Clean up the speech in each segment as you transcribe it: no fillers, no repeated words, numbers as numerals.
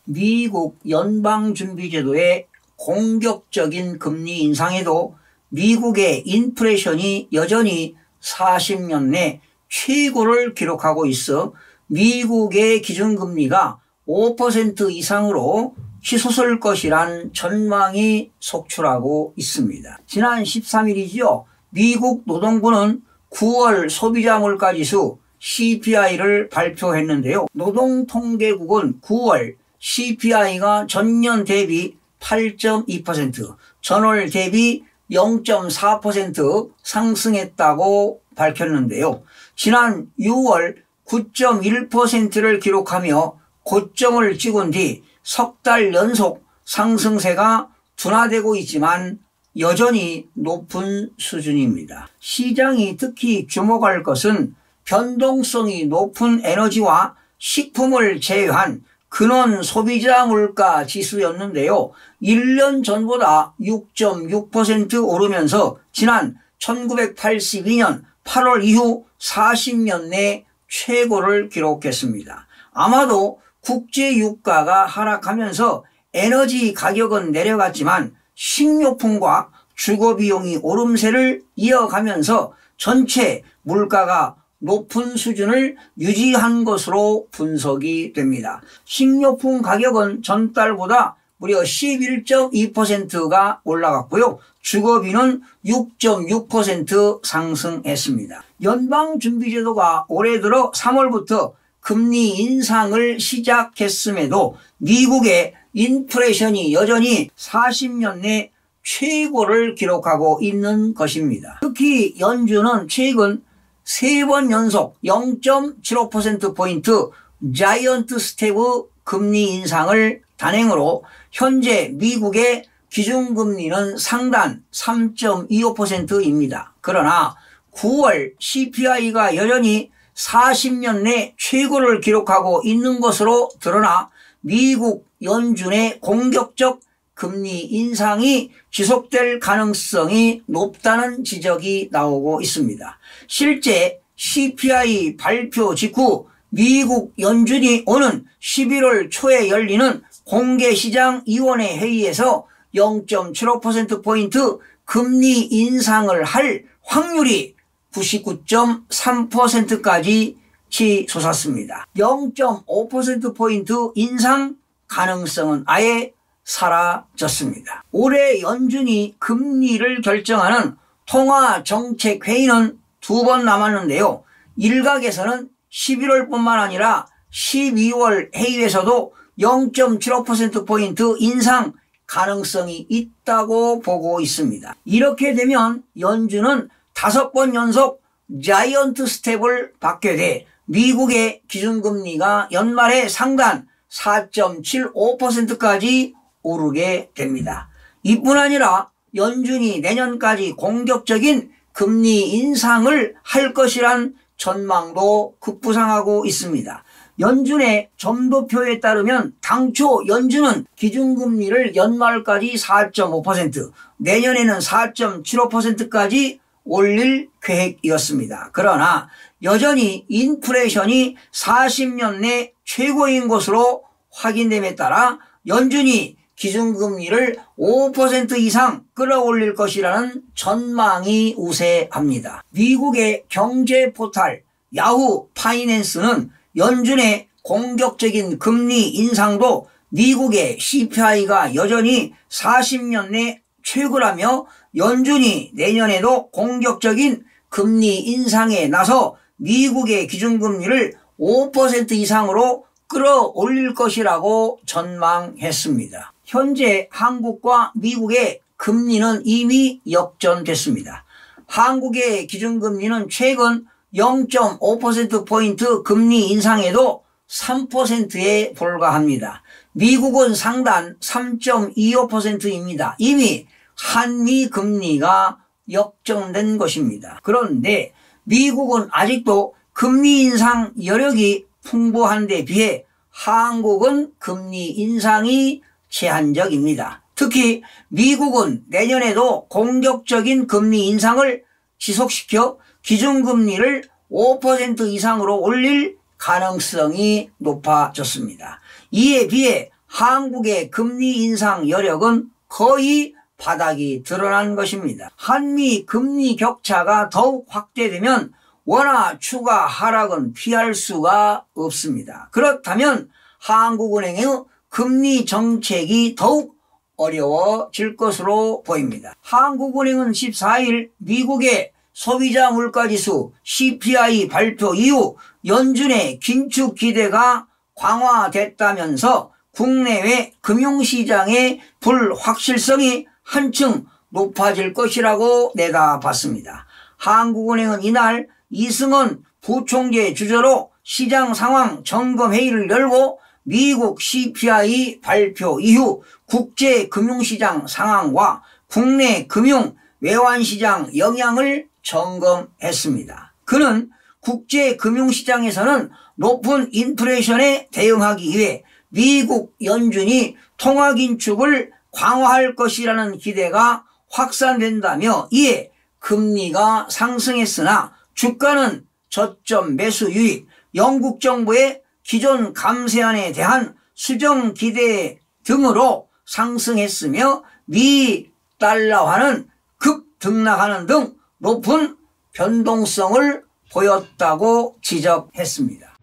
미국 연방준비제도의 공격적인 금리 인상에도 미국의 인플레이션이 여전히 40년 내 최고를 기록하고 있어 미국의 기준금리가 5% 이상으로 치솟을 것이란 전망이 속출하고 있습니다. 지난 13일이죠. 미국 노동부는 9월 소비자 물가지수 CPI를 발표했는데요. 노동통계국은 9월 CPI가 전년 대비 8.2%, 전월 대비 0.4% 상승했다고 밝혔는데요. 지난 6월 9.1%를 기록하며 고점을 찍은 뒤 석 달 연속 상승세가 둔화되고 있지만 여전히 높은 수준입니다. 시장이 특히 주목할 것은 변동성이 높은 에너지와 식품을 제외한 근원 소비자 물가 지수였는데요. 1년 전보다 6.6% 오르면서 지난 1982년 8월 이후 40년 내 최고를 기록했습니다. 아마도 국제 유가가 하락하면서 에너지 가격은 내려갔지만 식료품과 주거비용이 오름세를 이어가면서 전체 물가가 높은 수준을 유지한 것으로 분석이 됩니다. 식료품 가격은 전달보다 무려 11.2%가 올라갔고요. 주거비는 6.6% 상승했습니다. 연방준비제도가 올해 들어 3월부터 금리 인상을 시작했음에도 미국의 인플레이션이 여전히 40년 내 최고를 기록하고 있는 것입니다. 특히 연준은 최근 3번 연속 0.75%포인트 자이언트 스텝 금리 인상을 단행으로 현재 미국의 기준금리는 상단 3.25%입니다. 그러나 9월 CPI가 여전히 40년 내 최고를 기록하고 있는 것으로 드러나 미국 연준의 공격적 금리 인상이 지속될 가능성이 높다는 지적이 나오고 있습니다. 실제 CPI 발표 직후 미국 연준이 오는 11월 초에 열리는 공개시장위원회 회의에서 0.75%포인트 금리 인상을 할 확률이 99.3%까지 치솟았습니다. 0.5%포인트 인상 가능성은 아예 사라졌습니다. 올해 연준이 금리를 결정하는 통화정책회의는 2번 남았는데요. 일각에서는 11월뿐만 아니라 12월 회의에서도 0.75%포인트 인상 가능성이 있다고 보고 있습니다. 이렇게 되면 연준은 5번 연속 자이언트 스텝을 받게 돼 미국의 기준금리가 연말에 상단 4.75%까지 오르게 됩니다. 이뿐 아니라 연준이 내년까지 공격적인 금리 인상을 할 것이란 전망도 급부상하고 있습니다. 연준의 점도표에 따르면 당초 연준은 기준금리를 연말까지 4.5%, 내년에는 4.75%까지 올릴 계획이었습니다. 그러나 여전히 인플레이션이 40년 내 최고인 것으로 확인됨에 따라 연준이 기준금리를 5% 이상 끌어올릴 것이라는 전망이 우세합니다. 미국의 경제 포털 야후 파이낸스는 연준의 공격적인 금리 인상도 미국의 CPI가 여전히 40년 내 최고라며 연준이 내년에도 공격적인 금리 인상에 나서 미국의 기준금리를 5% 이상으로 끌어올릴 것이라고 전망했습니다. 현재 한국과 미국의 금리는 이미 역전됐습니다. 한국의 기준금리는 최근 0.5%포인트 금리 인상에도 3%에 불과합니다. 미국은 상단 3.25%입니다. 이미 한미 금리가 역전된 것입니다. 그런데 미국은 아직도 금리 인상 여력이 풍부한 데 비해 한국은 금리 인상이 제한적입니다. 특히 미국은 내년에도 공격적인 금리 인상을 지속시켜 기준금리를 5% 이상으로 올릴 가능성이 높아졌습니다. 이에 비해 한국의 금리 인상 여력은 거의 바닥이 드러난 것입니다. 한미 금리 격차가 더욱 확대되면 원화 추가 하락은 피할 수가 없습니다. 그렇다면 한국은행의 금리 정책이 더욱 어려워질 것으로 보입니다. 한국은행은 14일 미국의 소비자 물가지수 CPI 발표 이후 연준의 긴축 기대가 강화됐다면서 국내외 금융시장의 불확실성이 한층 높아질 것이라고 내다봤습니다. 한국은행은 이날 이승원 부총재 주재로 시장 상황 점검회의를 열고 미국 CPI 발표 이후 국제 금융시장 상황과 국내 금융 외환시장 영향을 점검했습니다. 그는 국제 금융시장에서는 높은 인플레이션에 대응하기 위해 미국 연준이 통화긴축을 강화할 것이라는 기대가 확산된다며 이에 금리가 상승했으나 주가는 저점 매수 유입, 영국 정부의 기존 감세안에 대한 수정 기대 등으로 상승했으며 미 달러화는 급등락하는 등 높은 변동성을 보였다고 지적했습니다.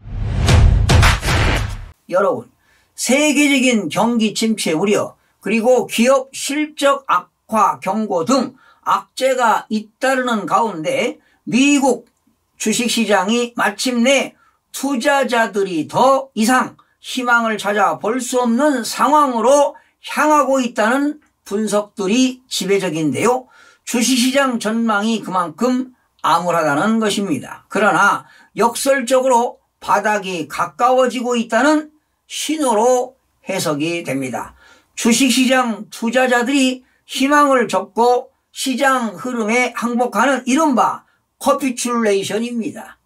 여러분, 세계적인 경기 침체 우려 그리고 기업 실적 악화 경고 등 악재가 잇따르는 가운데 미국 주식시장이 마침내 투자자들이 더 이상 희망을 찾아 볼 수 없는 상황으로 향하고 있다는 분석들이 지배적인데요. 주식시장 전망이 그만큼 암울하다는 것입니다. 그러나 역설적으로 바닥이 가까워지고 있다는 신호로 해석이 됩니다. 주식시장 투자자들이 희망을 접고 시장 흐름에 항복하는 이른바 커피츄레이션입니다.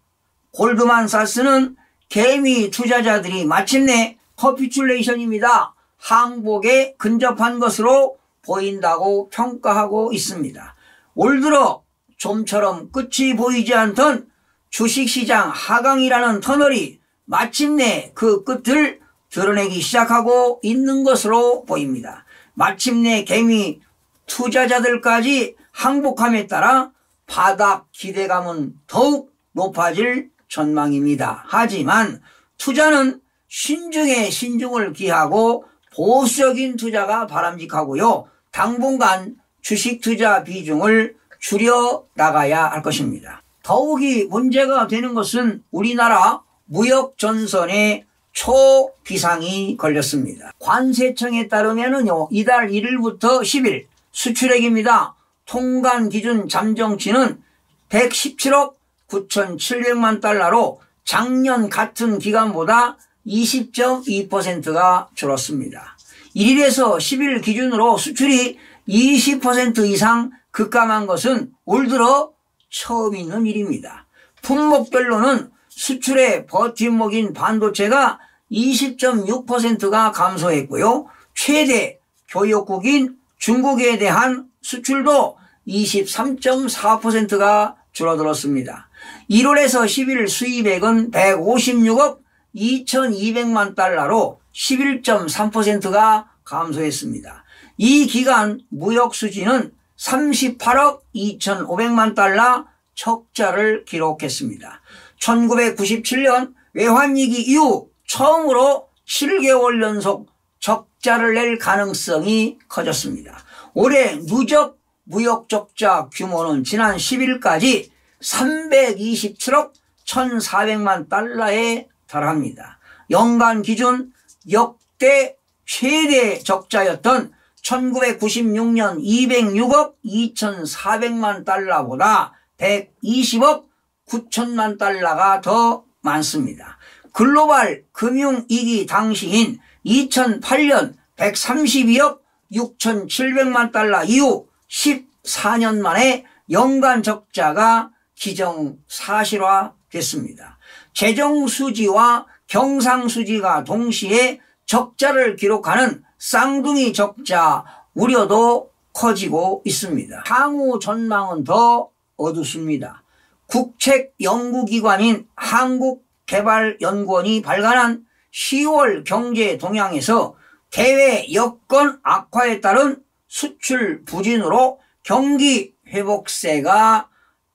골드만사스는 개미 투자자들이 마침내 커피츄레이션입니다. 항복에 근접한 것으로 보인다고 평가하고 있습니다. 올 들어 좀처럼 끝이 보이지 않던 주식시장 하강이라는 터널이 마침내 그 끝을 드러내기 시작하고 있는 것으로 보입니다. 마침내 개미 투자자들까지 항복함에 따라 바닥 기대감은 더욱 높아질 전망입니다. 하지만 투자는 신중에 신중을 기하고 보수적인 투자가 바람직하고요. 당분간 주식 투자 비중을 줄여 나가야 할 것입니다. 더욱이 문제가 되는 것은 우리나라 무역 전선에 초비상이 걸렸습니다. 관세청에 따르면요, 이달 1일부터 10일 수출액입니다. 통관 기준 잠정치는 117억 9,700만 달러로 작년 같은 기간보다 20.2%가 줄었습니다. 1일에서 10일 기준으로 수출이 20% 이상 급감한 것은 올 들어 처음 있는 일입니다. 품목별로는 수출의 버팀목인 반도체가 20.6%가 감소했고요. 최대 교역국인 중국에 대한 수출도 23.4%가 줄어들었습니다. 1월에서 10일 수입액은 156억 2,200만 달러로 11.3%가 감소했습니다. 이 기간 무역 수지는 38억 2,500만 달러 적자를 기록했습니다. 1997년 외환위기 이후 처음으로 7개월 연속 적자를 낼 가능성이 커졌습니다. 올해 누적 무역 적자 규모는 지난 10일까지 327억 1,400만 달러에 달합니다. 연간 기준 역대 최대 적자였던 1996년 206억 2,400만 달러보다 120억 9천만 달러가 더 많습니다. 글로벌 금융위기 당시인 2008년 132억 6,700만 달러 이후 14년 만에 연간 적자가 기정사실화됐습니다. 재정수지와 경상수지가 동시에 적자를 기록하는 쌍둥이 적자 우려도 커지고 있습니다. 향후 전망은 더 어둡습니다. 국책연구기관인 한국개발연구원이 발간한 10월 경제 동향에서 대외 여건 악화에 따른 수출 부진으로 경기 회복세가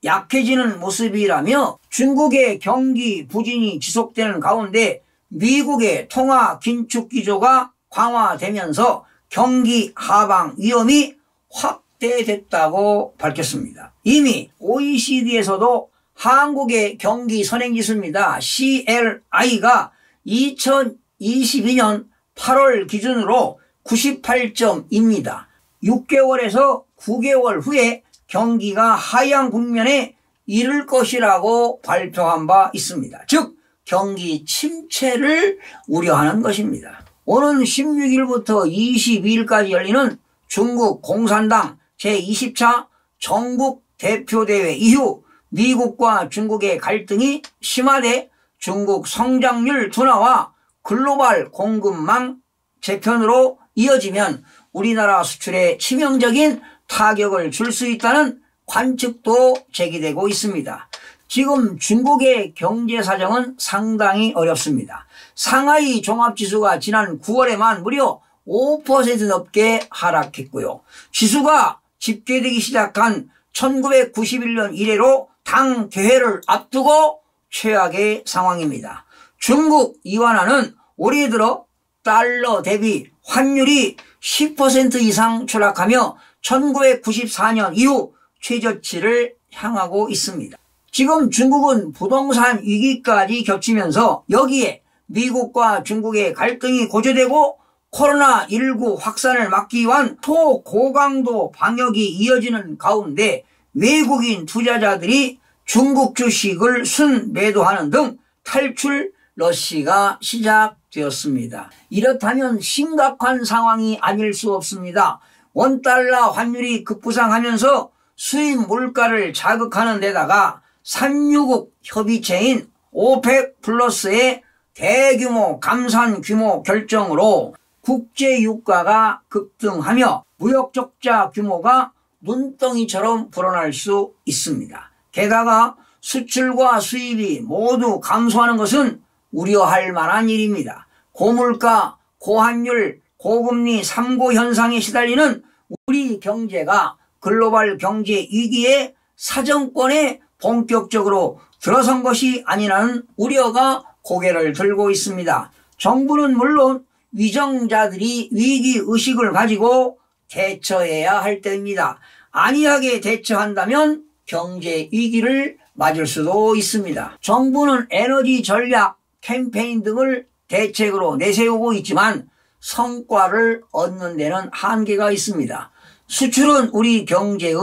약해지는 모습이라며 중국의 경기 부진이 지속되는 가운데 미국의 통화 긴축 기조가 강화되면서 경기 하방 위험이 확대됐다고 밝혔습니다. 이미 OECD에서도 한국의 경기 선행지수입니다. CLI가 2022년 8월 기준으로 98점입니다. 6개월에서 9개월 후에 경기가 하향 국면에 이를 것이라고 발표한 바 있습니다. 즉 경기 침체를 우려하는 것입니다. 오는 16일부터 22일까지 열리는 중국 공산당 제20차 전국 대표대회 이후 미국과 중국의 갈등이 심화돼 중국 성장률 둔화와 글로벌 공급망 재편으로 이어지면 우리나라 수출에 치명적인 타격을 줄 수 있다는 관측도 제기되고 있습니다. 지금 중국의 경제 사정은 상당히 어렵습니다. 상하이 종합지수가 지난 9월에만 무려 5% 넘게 하락했고요. 지수가 집계되기 시작한 1991년 이래로 당 개회를 앞두고 최악의 상황입니다. 중국 이완화는 올해 들어 달러 대비 환율이 10% 이상 추락하며 1994년 이후 최저치를 향하고 있습니다. 지금 중국은 부동산 위기까지 겹치면서 여기에 미국과 중국의 갈등이 고조되고 코로나19 확산을 막기 위한 초고강도 방역이 이어지는 가운데 외국인 투자자들이 중국 주식을 순매도하는 등 탈출 러시가 시작되었습니다. 이렇다면 심각한 상황이 아닐 수 없습니다. 원달러 환율이 급부상하면서 수입 물가를 자극하는 데다가 산유국 협의체인 오펙 플러스의 대규모 감산 규모 결정으로 국제 유가가 급등하며 무역 적자 규모가 눈덩이처럼 불어날 수 있습니다. 게다가 수출과 수입이 모두 감소하는 것은 우려할 만한 일입니다. 고물가, 고환율, 고금리 3고 현상에 시달리는 우리 경제가 글로벌 경제 위기의 사정권에 본격적으로 들어선 것이 아니라는 우려가 고개를 들고 있습니다. 정부는 물론 위정자들이 위기의식을 가지고 대처해야 할 때입니다. 안이하게 대처한다면 경제 위기를 맞을 수도 있습니다. 정부는 에너지 전략 캠페인 등을 대책으로 내세우고 있지만 성과를 얻는 데는 한계가 있습니다. 수출은 우리 경제의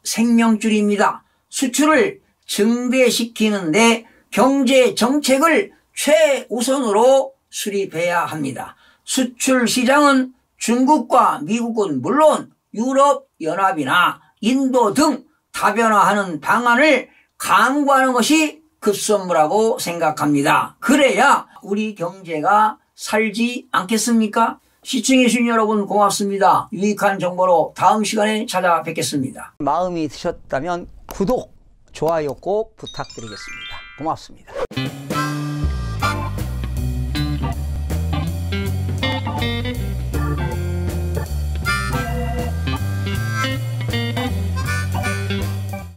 생명줄입니다. 수출을 증대시키는데 경제 정책을 최우선으로 수립해야 합니다. 수출 시장은 중국과 미국은 물론 유럽연합이나 인도 등 다변화하는 방안을 강구하는 것이 급선무라고 생각합니다. 그래야 우리 경제가 살지 않겠습니까? 시청해주신 여러분 고맙습니다. 유익한 정보로 다음 시간에 찾아뵙겠습니다. 마음이 드셨다면 구독, 좋아요 꼭 부탁드리겠습니다. 고맙습니다.